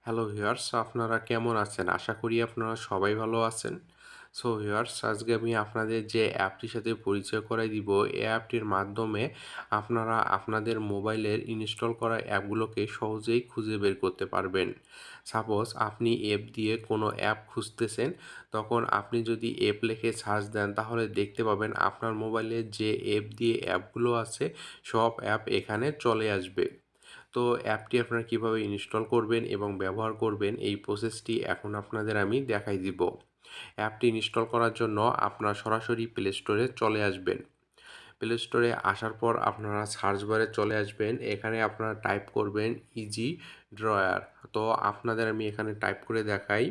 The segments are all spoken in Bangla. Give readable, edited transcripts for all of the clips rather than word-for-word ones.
হ্যালো ভিউয়ার্স, আপনারা কেমন আছেন? আশা করি আপনারা সবাই ভালো আছেন। সো ভিউয়ার্স, আজকে আমি আপনাদের যে অ্যাপটির সাথে পরিচয় করাই দিব, এই অ্যাপটির মাধ্যমে আপনারা আপনাদের মোবাইলের ইনস্টল করা অ্যাপগুলোকে সহজেই খুঁজে বের করতে পারবেন। সাপোজ আপনি অ্যাপ দিয়ে কোনো অ্যাপ খুঁজতেছেন, তখন আপনি যদি অ্যাপ লিখে সার্চ দেন তাহলে দেখতে পাবেন আপনার মোবাইলে যে অ্যাপ দিয়ে অ্যাপগুলো আছে সব অ্যাপ এখানে চলে আসবে। তো অ্যাপটি আপনারা কিভাবে ইনস্টল করবেন এবং ব্যবহার করবেন এই প্রসেসটি এখন আপনাদের আমি দেখাই দিব। অ্যাপটি ইনস্টল করার জন্য আপনারা সরাসরি প্লে স্টোরে চলে আসবেন। প্লে স্টোরে আসার পর আপনারা সার্চ বারে চলে আসবেন। এখানে আপনারা টাইপ করবেন ইজি ড্রয়ার। তো আপনাদের আমি এখানে টাইপ করে দেখাই।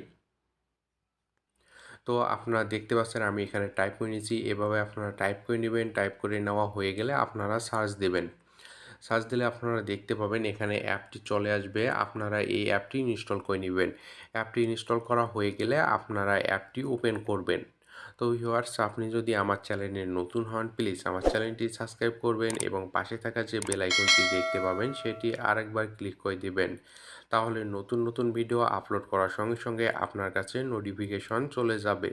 তো আপনারা দেখতে পাচ্ছেন আমি এখানে টাইপ করে নিয়েছি। এভাবে আপনারা টাইপ করে নেবেন। টাইপ করে নেওয়া হয়ে গেলে আপনারা সার্চ দেবেন। সার্চ দিলে আপনারা দেখতে পাবেন এখানে অ্যাপটি চলে আসবে। আপনারা এই অ্যাপটি ইনস্টল করে নেবেন। অ্যাপটি ইনস্টল করা হয়ে গেলে আপনারা অ্যাপটি ওপেন করবেন। তো ভিউয়ার্স, আপনি যদি আমার চ্যানেলে নতুন হন, প্লিজ আমার চ্যানেলটি সাবস্ক্রাইব করবেন এবং পাশে থাকা যে বেল আইকনটি দেখতে পাবেন সেটি আরেকবার ক্লিক করে দিবেন। তাহলে নতুন নতুন ভিডিও আপলোড করার সঙ্গে সঙ্গে আপনার কাছে নোটিফিকেশন চলে যাবে।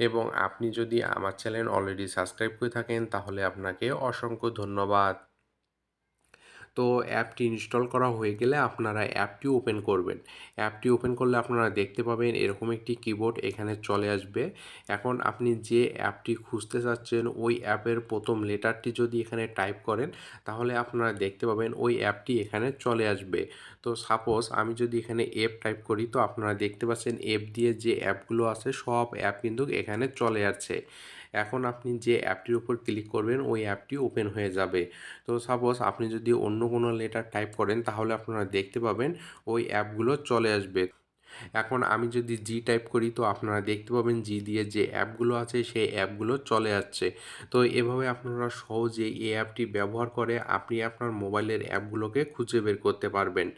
এবং আপনি যদি আমার চ্যানেল অলরেডি সাবস্ক্রাইব করে থাকেন তাহলে আপনাকে অসংখ্য ধন্যবাদ। তো অ্যাপটি ইনস্টল করা হয়ে গেলে আপনারা অ্যাপটি ওপেন করবেন। অ্যাপটি ওপেন করলে আপনারা দেখতে পাবেন এরকম একটি কিবোর্ড এখানে চলে আসবে। এখন আপনি যে অ্যাপটি খুঁজতে চাচ্ছেন ওই অ্যাপের প্রথম লেটারটি যদি এখানে টাইপ করেন তাহলে আপনারা দেখতে পাবেন ওই অ্যাপটি এখানে চলে আসবে। তো সাপোজ আমি যদি এখানে এফ টাইপ করি তো আপনারা দেখতে পাচ্ছেন এফ দিয়ে যে অ্যাপগুলো আছে সব অ্যাপ কিন্তু এখানে চলে আসছে। এখন আপনি যে অ্যাপটির উপর ক্লিক করবেন ওই অ্যাপটি ওপেন হয়ে যাবে। তো সাপোজ আপনি যদি অন্য কোনো লেটার টাইপ করেন তাহলে আপনারা দেখতে পাবেন ওই অ্যাপগুলো চলে আসবে। এখন আমি যদি জি টাইপ করি তো আপনারা দেখতে পাবেন জি দিয়ে যে অ্যাপগুলো আছে সেই অ্যাপগুলো চলে আসছে। তো এভাবে আপনারা সহজেই এই অ্যাপটি ব্যবহার করে আপনি আপনার মোবাইলের অ্যাপগুলোকে খুঁজে বের করতে পারবেন।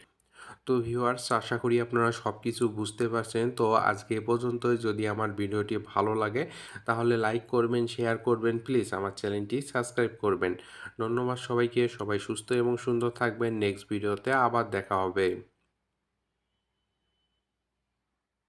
তো ভিউয়ার্স, আশা করি আপনারা সব কিছু বুঝতে পারছেন। তো আজকে এ পর্যন্তই। যদি আমার ভিডিওটি ভালো লাগে তাহলে লাইক করবেন, শেয়ার করবেন, প্লিজ আমার চ্যানেলটি সাবস্ক্রাইব করবেন। ধন্যবাদ সবাইকে। সবাই সুস্থ এবং সুন্দর থাকবেন। নেক্সট ভিডিওতে আবার দেখা হবে।